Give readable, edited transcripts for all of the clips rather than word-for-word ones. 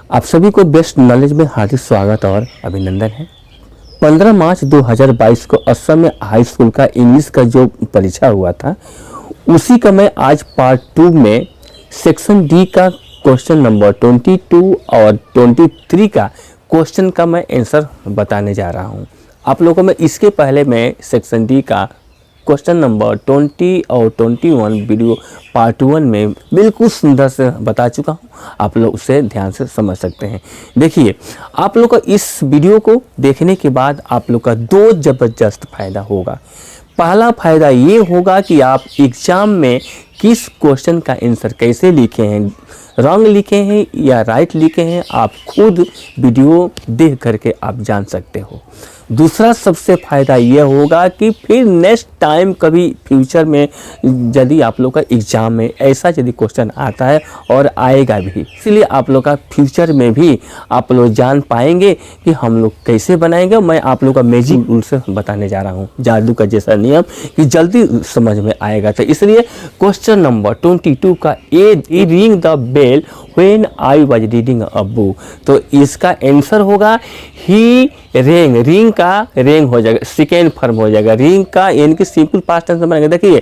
आप सभी को बेस्ट नॉलेज में हार्दिक स्वागत और अभिनंदन है। 15 मार्च 2022 को असम में हाई स्कूल का इंग्लिश का जो परीक्षा हुआ था, उसी का मैं आज पार्ट 2 में सेक्शन डी का क्वेश्चन नंबर 22 और 23 का क्वेश्चन का मैं आंसर बताने जा रहा हूं। आप लोगों को मैं इसके पहले मैं सेक्शन डी का क्वेश्चन नंबर 20 और 21 वीडियो पार्ट 1 में बिल्कुल सुंदर से बता चुका हूं। आप लोग उसे ध्यान से समझ सकते हैं। देखिए, आप लोग को इस वीडियो को देखने के बाद आप लोग का दो ज़बरदस्त फ़ायदा होगा। पहला फ़ायदा ये होगा कि आप एग्ज़ाम में किस क्वेश्चन का आंसर कैसे लिखे हैं, रॉन्ग लिखे हैं या राइट लिखे हैं, आप खुद वीडियो देख करके आप जान सकते हो। दूसरा सबसे फ़ायदा ये होगा कि फिर नेक्स्ट टाइम कभी फ्यूचर में यदि आप लोग का एग्ज़ाम में ऐसा यदि क्वेश्चन आता है और आएगा भी, इसलिए आप लोग का फ्यूचर में भी आप लोग जान पाएंगे कि हम लोग कैसे बनाएंगे। मैं आप लोग का मैजिक रूल से बताने जा रहा हूँ, जादू का जैसा नियम कि जल्दी समझ में आएगा। तो इसलिए क्वेश्चन नंबर 22 का A ring the bell when I was reading a book, तो इसका आंसर होगा ही रेंग। रिंग का रेंग हो जाएगा, सेकेंड फॉर्म हो जाएगा। रिंग का यानी कि सिंपल पास्ट टेंस में बनेगा। देखिए,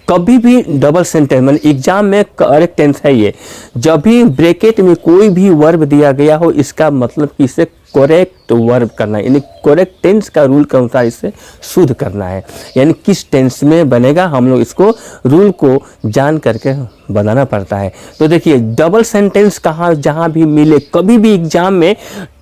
कभी भी डबल सेंटेंस मतलब एग्जाम में करेक्ट टेंस है ये, जब भी ब्रैकेट में कोई भी वर्ब दिया गया हो, इसका मतलब कि इसे करेक्ट वर्ब करना है, यानी करेक्ट टेंस का रूल के अनुसार इसे शुद्ध करना है। यानी किस टेंस में बनेगा, हम लोग इसको रूल को जान करके बनाना पड़ता है। तो देखिए, डबल सेंटेंस कहाँ जहाँ भी मिले, कभी भी एग्जाम में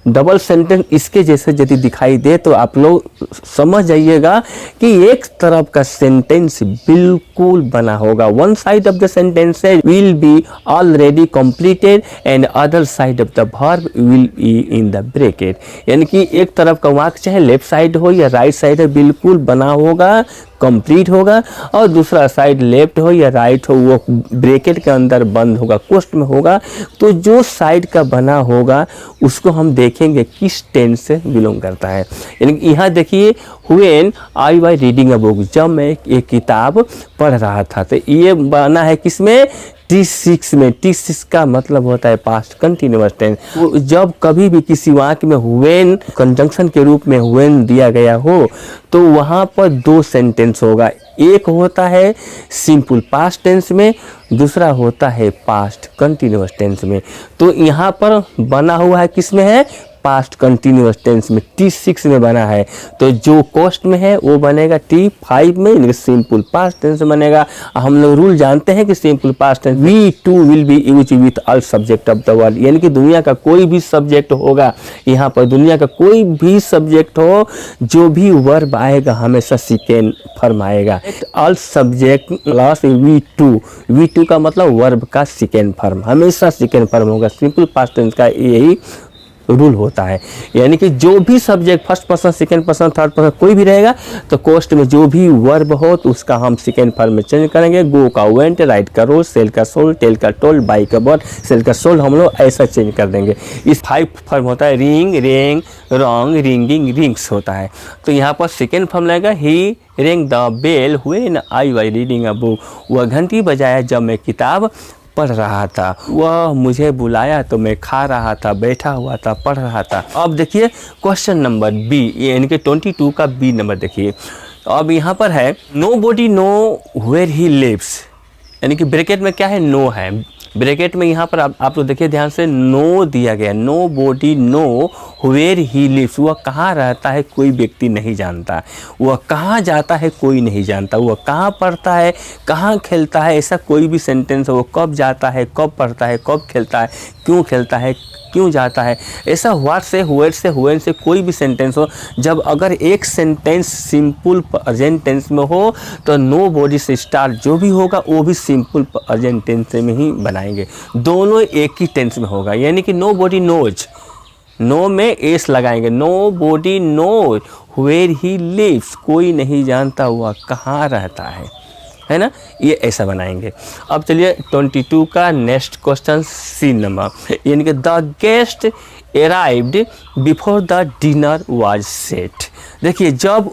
डबल सेंटेंस इसके जैसे यदि दिखाई दे तो आप लोग समझ जाइएगा कि एक तरफ का सेंटेंस बिल्कुल बना होगा। One side of the sentence will be already completed and other side of the verb will be in the bracket. यानी कि एक तरफ का वाक्य चाहे लेफ्ट साइड हो या राइट साइड हो, बिल्कुल बना होगा, कंप्लीट होगा, और दूसरा साइड लेफ्ट हो या राइट हो, वो ब्रैकेट के अंदर बंद होगा, कोष्ठ में होगा। तो जो साइड का बना होगा उसको हम देखेंगे किस टेंस से बिलोंग करता है। यानी यहाँ देखिए, when I was reading a book, जब मैं एक किताब पढ़ रहा था, तो ये बना है किसमें, T6 में। T6 का मतलब होता है पास्ट कंटिन्यूअस टेंस। जब कभी भी किसी वाक्य में व्हेन कंजंक्शन के रूप में व्हेन दिया गया हो तो वहाँ पर दो सेंटेंस होगा। एक होता है सिंपल पास्ट टेंस में, दूसरा होता है पास्ट कंटिन्यूअस टेंस में। तो यहाँ पर बना हुआ है किसमें है, पास्ट कंटिन्यूअस टेंस में, T6 में बना है। तो जो कोष्ठ में है वो बनेगा T5 में, यानी सिंपल पास्ट टेंस बनेगा। हम लोग रूल जानते हैं कि simple past tense V2 will be used with all subject of the world, यानी कि दुनिया का कोई भी सब्जेक्ट होगा, यहाँ पर दुनिया का कोई भी सब्जेक्ट हो, जो भी वर्ब आएगा हमेशा सेकेंड फॉर्म आएगा। ऑल सब्जेक्ट प्लस V2 का मतलब वर्ब का सेकेंड फॉर्म, हमेशा सेकेंड फॉर्म होगा। सिंपल पास्ट टेंस का यही रूल होता है। यानी कि जो भी subject first person, second person, third person कोई भी रहेगा, तो कोष्ठ में जो भी वर्ब हो तो उसका हम सेकंड फॉर्म में चेंज करेंगे। गो का वेंट, राइट का रोल, सेल का सोल, टेल का टोल, बाई का बॉल, सेल का सोल, हम लोग ऐसा चेंज कर देंगे। इस 5 फॉर्म होता है, रिंग, रेंग, रॉन्ग, रिंगिंग, रिंग्स होता है। तो यहाँ पर सेकेंड फॉर्म लगेगा ही ring the bell when I was reading a book, वह घंटी बजाया जब मैं किताब पढ़ रहा था, वह मुझे बुलाया तो मैं खा रहा था, बैठा हुआ था, पढ़ रहा था। अब देखिए क्वेश्चन नंबर बी, यानी कि 22 का बी नंबर देखिए। अब यहाँ पर है nobody know where he lives, यानी कि ब्रैकेट में क्या है, नो है। ब्रैकेट में यहाँ पर आप लोग देखिए ध्यान से, नो दिया गया, nobody know where he lives, वह कहाँ रहता है कोई व्यक्ति नहीं जानता, वह कहाँ जाता है कोई नहीं जानता, वह कहाँ पढ़ता है, कहाँ खेलता है, ऐसा कोई भी सेंटेंस हो, वो कब जाता है, कब पढ़ता है, कब खेलता है, क्यों खेलता है, क्यों जाता है, ऐसा व्हाट से, वेयर से, व्हेन से कोई भी सेंटेंस हो, जब अगर एक सेंटेंस सिंपल प्रेजेंट टेंस में हो तो नो बॉडी से स्टार्ट जो भी होगा वो भी सिंपल प्रेजेंट टेंस में ही बनाएंगे। दोनों एक ही टेंस में होगा, यानी कि नो बॉडी नोज, नो में एस लगाएंगे, nobody knows where he lives, कोई नहीं जानता वह कहाँ रहता है ना, ये ऐसा बनाएंगे। अब चलिए 22 का नेक्स्ट क्वेश्चन सी नंबर, यानी कि the guest arrived before the dinner was set. देखिए, जब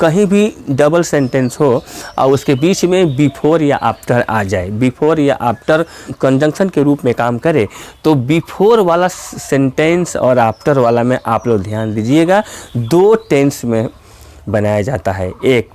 कहीं भी डबल सेंटेंस हो और उसके बीच में बिफोर या आफ्टर आ जाए, बिफोर या आफ्टर कंजंक्शन के रूप में काम करे, तो बिफोर वाला सेंटेंस और आफ्टर वाला में आप लोग ध्यान दीजिएगा, दो टेंस में बनाया जाता है, एक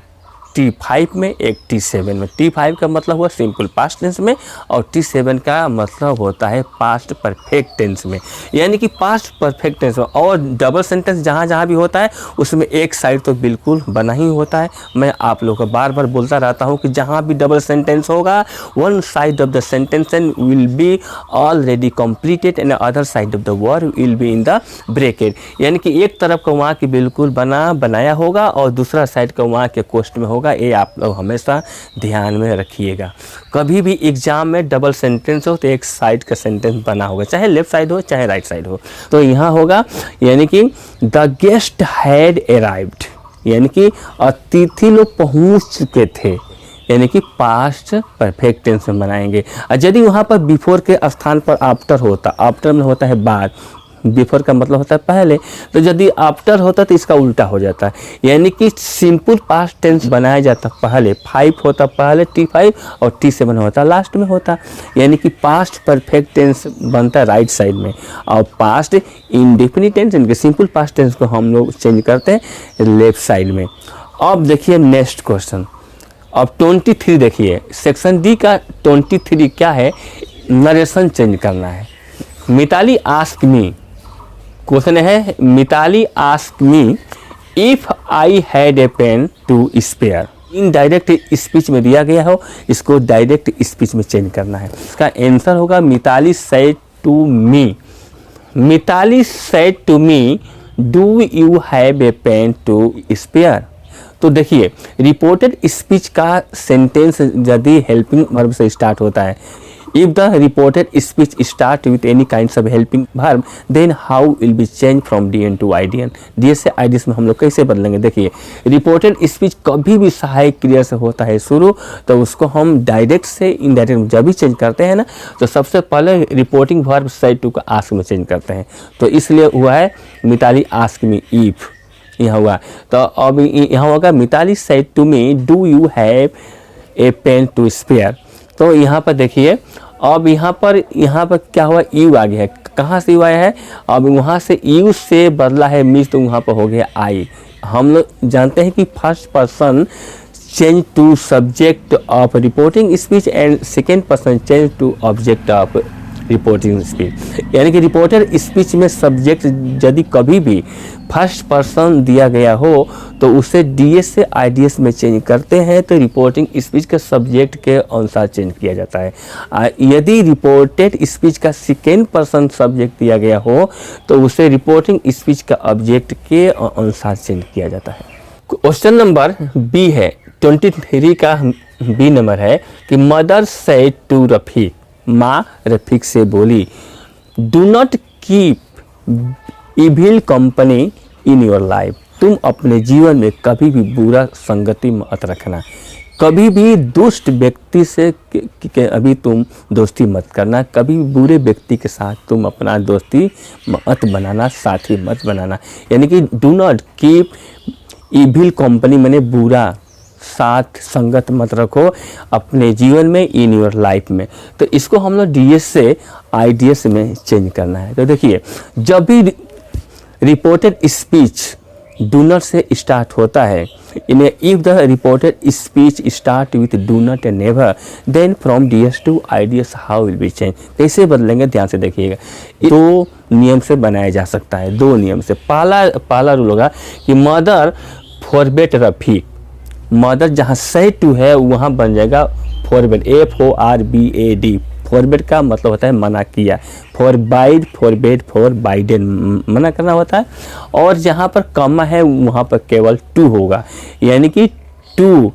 T5 में, एक T7 में। T5 का मतलब हुआ सिंपल पास्ट टेंस में और T7 का मतलब होता है पास्ट परफेक्ट टेंस में, यानी कि पास्ट परफेक्ट टेंस में। और डबल सेंटेंस जहाँ जहाँ भी होता है उसमें एक साइड तो बिल्कुल बना ही होता है। मैं आप लोगों को बार बार बोलता रहता हूँ कि जहाँ भी डबल सेंटेंस होगा, one side of the sentence will be already completed and other side of the word will be in the bracket, यानी कि एक तरफ का वहाँ की बिल्कुल बनाया होगा और दूसरा साइड का वहाँ के कोष्ठ में होगा। ये आप लोग हमेशा ध्यान में रखिएगा। कभी भी एग्जाम में डबल सेंटेंस हो तो एक साइड का सेंटेंस बना होगा, चाहे लेफ्ट साइड हो चाहे राइट साइड हो। तो यहाँ होगा यानी कि द गेस्ट हैड अराइव्ड, यानी कि अतिथि लोग पहुँच चुके थे, यानी कि पास्ट परफेक्ट टेंस में बनाएंगे। और यदि वहाँ पर बिफोर के स्थान पर आफ्टर होता, आफ्टर में होता है बाद, बिफोर का मतलब होता है पहले, तो यदि आफ्टर होता तो इसका उल्टा हो जाता है, यानी कि सिंपल पास्ट टेंस बनाया जाता पहले, 5 होता पहले T5 और T7 होता लास्ट में होता, यानी कि पास्ट परफेक्ट टेंस बनता है राइट साइड में और पास्ट इंडेफिनिट टेंस, इनके सिंपल पास्ट टेंस को हम लोग चेंज करते हैं लेफ्ट साइड में। अब देखिए नेक्स्ट क्वेश्चन, अब 23 देखिए, सेक्शन डी का 23 क्या है, नरेशन चेंज करना है। मिताली आस्क मी, क्वेश्चन है Mitali ask me if I had a pen to spare. Indirect speech में दिया गया हो, इसको डायरेक्ट स्पीच में चेंज करना है। इसका आंसर होगा Mitali said to me, Mitali said to me do you have a pen to spare. तो देखिए रिपोर्टेड स्पीच का सेंटेंस यदि हेल्पिंग वर्ब से स्टार्ट होता है, if the reported speech start with any kinds of helping verb then how will be changed from dn to idn। ds से ids में हम लोग कैसे बदलेंगे, देखिए रिपोर्टेड स्पीच कभी भी सहायक क्रिया से होता है शुरू, तो उसको हम डायरेक्ट से इनडायरेक्ट जब भी चेंज करते हैं ना, तो सबसे पहले रिपोर्टिंग वर्ब साइड टू का आस्क में चेंज करते हैं। तो इसलिए हुआ है मिताली आस्क मी इफ, यहाँ हुआ। तो अब यहाँ होगा Mitali said to me do you have a pen to spare. तो यहाँ पर देखिए, अब यहाँ पर क्या हुआ, यू आ गया है। कहाँ से यू आया है, अब वहाँ से यू से बदला है मीन्स, तो वहाँ पर हो गया आई। हम लोग जानते हैं कि first person change to subject of reporting speech and second person change to object of reporting speech, यानी कि रिपोर्टेड स्पीच में सब्जेक्ट यदि कभी भी फर्स्ट पर्सन दिया गया हो तो उसे डीएस से आईडीएस में चेंज करते हैं, तो रिपोर्टिंग स्पीच के सब्जेक्ट के अनुसार चेंज किया जाता है। यदि रिपोर्टेड स्पीच का सेकेंड पर्सन सब्जेक्ट दिया गया हो तो उसे रिपोर्टिंग स्पीच का ऑब्जेक्ट के अनुसार चेंज किया जाता है। क्वेश्चन नंबर बी है, 23 का बी नंबर है कि मदर सेड टू रफीक, माँ रफीक से बोली do not keep evil company in your life, तुम अपने जीवन में कभी भी बुरा संगति मत रखना, कभी भी दुष्ट व्यक्ति से अभी तुम दोस्ती मत करना, कभी भी बुरे व्यक्ति के साथ तुम अपना दोस्ती मत बनाना, साथी मत बनाना, यानी कि do not keep evil company मैंने बुरा साथ संगत मत रखो अपने जीवन में, इन योर लाइफ में। तो इसको हम लोग डीएस से आईडीएस में चेंज करना है। तो देखिए जब भी रिपोर्टेड स्पीच डू नॉट से स्टार्ट होता है, if the reported speech start with do not and never then from DS to IDS how will be change, कैसे बदलेंगे ध्यान से देखिएगा। दो नियम से बनाया जा सकता है, दो नियम से। पहला रूल होगा कि मदर फॉरबेट रफीक, मदर जहाँ सेड टू है वहाँ बन जाएगा फॉरबेट, FORBAD। फॉरबेट का मतलब होता है मना किया, फॉरबाइड, फॉरबेट, फॉरबाइडेन मना करना होता है। और जहाँ पर कमा है वहाँ पर केवल टू होगा, यानी कि to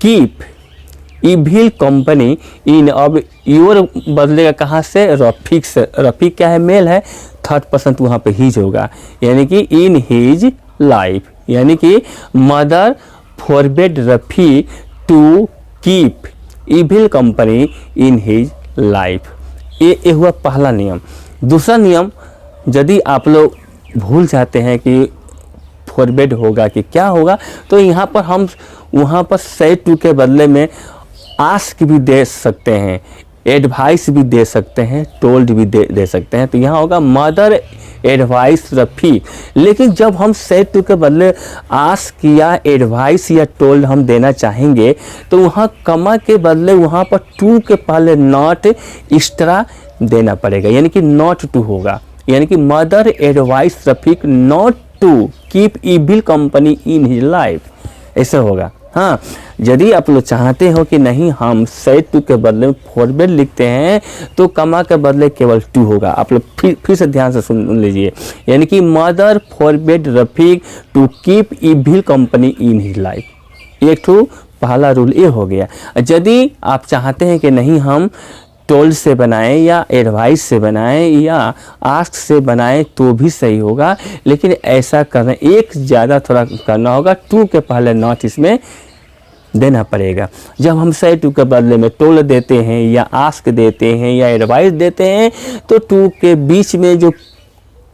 keep evil company in, अब योर बदलेगा कहाँ से, रफीक से। रफीक क्या है, मेल है, थर्ड पर्सन वहाँ पे हिज होगा, यानी कि इन हिज लाइफ, यानी कि mother forbade Rafi to keep evil company in his life. ये हुआ पहला नियम। दूसरा नियम, यदि आप लोग भूल जाते हैं कि फॉरवर्ड होगा कि क्या होगा। तो यहाँ पर हम वहाँ पर say to के बदले में आस्क भी दे सकते हैं, एडवाइस भी दे सकते हैं, टोल्ड भी दे सकते हैं। तो यहाँ होगा मदर एडवाइस रफ़ीक। लेकिन जब हम say to के बदले आस्क या एडवाइस या टोल्ड हम देना चाहेंगे तो वहाँ कमा के बदले वहाँ पर टू के पहले नॉट एक्स्ट्रा देना पड़ेगा, यानी कि नॉट टू होगा, यानी कि mother advise Rafiq not to keep evil company in his life, ऐसे होगा। हाँ, यदि आप लोग चाहते हो कि नहीं हम say to के बदले में फॉरवर्ड लिखते हैं तो कमा के बदले केवल टू होगा। आप लोग फिर से ध्यान से सुन लीजिए, यानी कि mother forward Rafiq to keep evil company in his life. एक तो पहला रूल ये हो गया। यदि आप चाहते हैं कि नहीं हम टोल्ड से बनाएं या एडवाइस से बनाएं या आस्क से बनाएं तो भी सही होगा, लेकिन ऐसा करना एक ज़्यादा थोड़ा करना होगा, टू के पहले नॉट इसमें देना पड़ेगा। जब हम say to के बदले में टोल्ड देते हैं या आस्क देते हैं या एडवाइस देते हैं तो टू के बीच में जो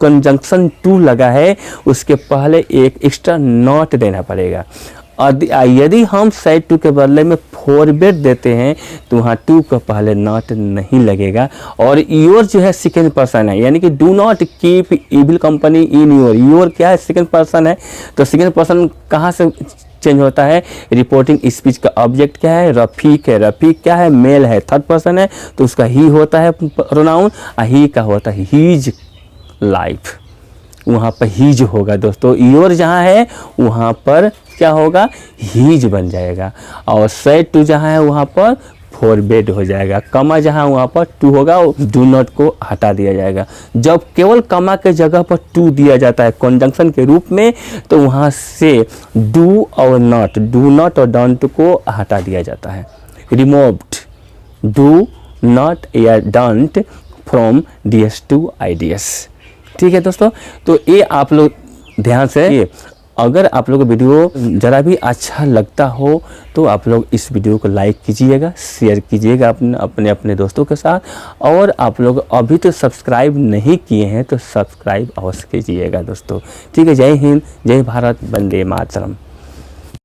कंजंक्शन टू लगा है उसके पहले एक एक्स्ट्रा नॉट देना पड़ेगा। यदि हम say to के बदले में फॉरवर्ड देते हैं तो वहाँ टू का पहले नॉट नहीं लगेगा। और योर जो है सेकेंड पर्सन है, यानी कि do not keep evil company in your. Your क्या है? सेकेंड पर्सन है। तो सेकेंड पर्सन कहाँ से चेंज होता है? रिपोर्टिंग स्पीच का ऑब्जेक्ट क्या है? रफ़ीक है। रफ़ीक क्या है? मेल है, थर्ड पर्सन है तो उसका ही होता है प्रोनाउन, ही का होता है हीज लाइफ, वहाँ पर हीज होगा दोस्तों। योर जहाँ है वहाँ पर क्या होगा? हीज बन जाएगा। और say to जहाँ है वहाँ पर फॉरवर्ड हो जाएगा। कमा जहाँ वहाँ पर टू होगा, डू नॉट को हटा दिया जाएगा। जब केवल कमा के जगह पर टू दिया जाता है कंजंक्शन के रूप में तो वहाँ से डू और नॉट, डू नॉट और डोंट को हटा दिया जाता है। रिमूव्ड डू नॉट या don't from DS to IDS। ठीक है दोस्तों, तो ये आप लोग ध्यान से, ये अगर आप लोग को वीडियो ज़रा भी अच्छा लगता हो तो आप लोग इस वीडियो को लाइक कीजिएगा, शेयर कीजिएगा अपने दोस्तों के साथ। और आप लोग अभी तो सब्सक्राइब नहीं किए हैं तो सब्सक्राइब अवश्य कीजिएगा दोस्तों। ठीक है, जय हिंद, जय भारत, वंदे मातरम।